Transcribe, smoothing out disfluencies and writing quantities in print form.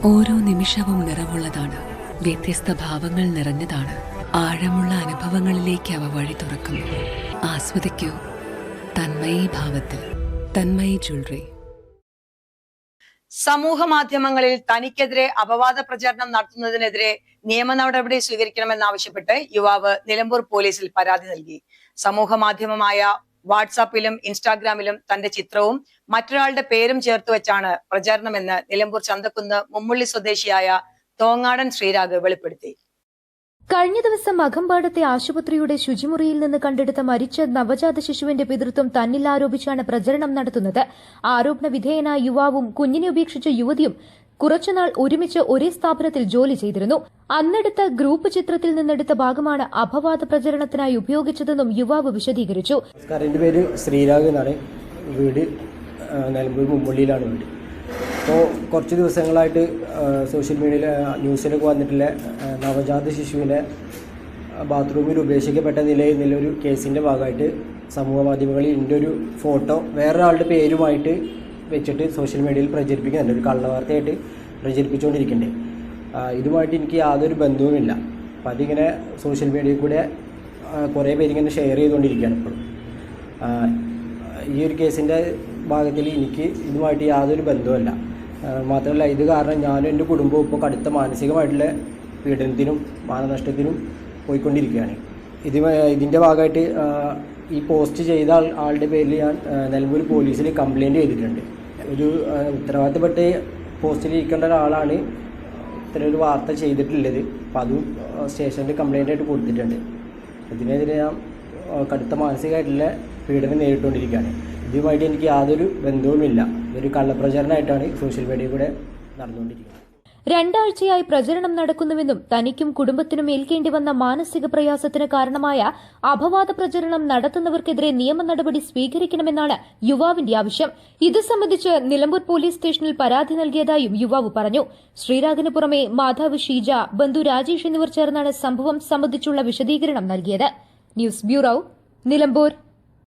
ഓരോ നിമിഷവും നിറവുള്ളതാണ്, വ്യത്യസ്ത ഭാവങ്ങൾ നിറഞ്ഞതാണ്. ആഴമുള്ള അനുഭവങ്ങളിലേക്ക് അവ വഴി തുറക്കുന്നു. ആസ്വദിക്കൂ തന്മയി ഭാവത്തിൽ. തന്മയി ജ്വല്ലറി. സമൂഹ മാധ്യമങ്ങളിൽ തനിക്കെതിരെ അപവാദ പ്രചരണം നടത്തുന്നതിനെതിരെ നിയമ നടപടി സ്വീകരിക്കണമെന്നാവശ്യപ്പെട്ട് യുവാവ് നിലമ്പൂർ പോലീസിൽ പരാതി നൽകി. സമൂഹ മാധ്യമമായ വാട്സാപ്പിലും ഇൻസ്റ്റാഗ്രാമിലും തന്റെ ചിത്രവും മറ്റൊരാളുടെ പേരും ചേർത്ത് വെച്ചാണ് പ്രചാരണമെന്ന് നിലമ്പൂർ ചന്തക്കുന്ന് മുമ്മുള്ളി സ്വദേശിയായ തോങ്ങാടൻ ശ്രീരാഗ് വെളിപ്പെടുത്തി. കഴിഞ്ഞ ദിവസം അകമ്പാടത്തെ ആശുപത്രിയുടെ ശുചിമുറിയിൽ നിന്ന് കണ്ടെടുത്ത മരിച്ച നവജാത ശിശുവിന്റെ പിതൃത്വം തന്നിൽ ആരോപിച്ചാണ് പ്രചരണം നടത്തുന്നത്. ആരോപണ വിധേയനായ യുവാവും കുഞ്ഞിനെ ഉപേക്ഷിച്ച യുവതിയും കുറച്ചുനാൾ ഒരുമിച്ച് ഒരേ സ്ഥാപനത്തിൽ ജോലി ചെയ്തിരുന്നു. അന്നെടുത്ത ഗ്രൂപ്പ് ചിത്രത്തിൽ നിന്നെടുത്ത ഭാഗമാണ് അപവാദ പ്രചരണത്തിനായി ഉപയോഗിച്ചതെന്നും യുവാവ് വിശദീകരിച്ചു. എന്റെ പേര് ശ്രീരാഗ് എന്നാണ്. വീട് നിലമ്പൂർ മുമ്പള്ളിയിലാണ് വീട്. അപ്പോൾ കുറച്ച് ദിവസങ്ങളായിട്ട് സോഷ്യൽ മീഡിയയിൽ ന്യൂസിലൊക്കെ വന്നിട്ടുള്ള നവജാത ശിശുവിനെ ബാത്റൂമിൽ ഉപേക്ഷിക്കപ്പെട്ട നിലയൊരു കേസിൻ്റെ ഭാഗമായിട്ട് സമൂഹ മാധ്യമങ്ങളിൽ ഇതിൻ്റെ ഒരു ഫോട്ടോ വേറൊരാളുടെ പേരുമായിട്ട് വെച്ചിട്ട് സോഷ്യൽ മീഡിയയിൽ പ്രചരിപ്പിക്കുന്നുണ്ട്. ഒരു കള്ളവാർത്തയായിട്ട് പ്രചരിപ്പിച്ചുകൊണ്ടിരിക്കുന്നുണ്ട്. ഇതുമായിട്ട് എനിക്ക് യാതൊരു ബന്ധവുമില്ല. അപ്പം അതിങ്ങനെ സോഷ്യൽ മീഡിയയിൽ കൂടെ കുറേ പേരിങ്ങനെ ഷെയർ ചെയ്തുകൊണ്ടിരിക്കുകയാണ് ഇപ്പോഴും. ഈ ഒരു കേസിൻ്റെ ഭാഗത്തിൽ എനിക്ക് ഇതുമായിട്ട് യാതൊരു ബന്ധവുമില്ല. മാത്രമല്ല, ഇത് കാരണം ഞാനും എൻ്റെ കുടുംബവും ഇപ്പോൾ കടുത്ത മാനസികമായിട്ടുള്ള പീഡനത്തിനും മാനനഷ്ടത്തിനും പോയിക്കൊണ്ടിരിക്കുകയാണ്. ഇതിൻ്റെ ഭാഗമായിട്ട് ഈ പോസ്റ്റ് ചെയ്ത ആളുടെ പേരിൽ ഞാൻ നിലമ്പൂർ പോലീസിൽ കംപ്ലയിൻറ്റ് ചെയ്തിട്ടുണ്ട്. ഒരു ഉത്തരവാദിത്തപ്പെട്ട പോസ്റ്റിൽ ഇരിക്കേണ്ട ഒരാളാണ് ഇത്ര ഒരു വാർത്ത ചെയ്തിട്ടുള്ളത്. അപ്പോൾ അതും സ്റ്റേഷനിൽ കംപ്ലയിൻ്റ് ആയിട്ട് കൊടുത്തിട്ടുണ്ട്. ഇതിനെതിരെ ഞാൻ കടുത്ത മാനസികമായിട്ടുള്ള പീഡനം നേരിട്ടുകൊണ്ടിരിക്കുകയാണ്. ഇതുമായിട്ട് എനിക്ക് യാതൊരു ബന്ധവുമില്ല. ഇതൊരു കള്ളപ്രചരണമായിട്ടാണ് സോഷ്യൽ മീഡിയയിൽ കൂടെ നടന്നുകൊണ്ടിരിക്കുന്നത്. 2 ആഴ്ചയായി പ്രചരണം നടക്കുന്നുവെന്നും തനിക്കും കുടുംബത്തിനും ഏൽക്കേണ്ടി വന്ന മാനസിക പ്രയാസത്തിന് കാരണമായ അപവാദ പ്രചരണം നടത്തുന്നവർക്കെതിരെ നിയമ നടപടി സ്വീകരിക്കണമെന്നാണ് യുവാവിന്റെ ആവശ്യം. ഇത് സംബന്ധിച്ച് നിലമ്പൂർ പോലീസ് സ്റ്റേഷനിൽ പരാതി നൽകിയതായും യുവാവ് പറഞ്ഞു. ശ്രീരാഗിന് പുറമെ മാതാവ് ഷീജ, ബന്ധു രാജേഷ് എന്നിവർ ചേർന്നാണ് സംഭവം സംബന്ധിച്ചുള്ള വിശദീകരണം നൽകിയത്. News bureau, Nilambur.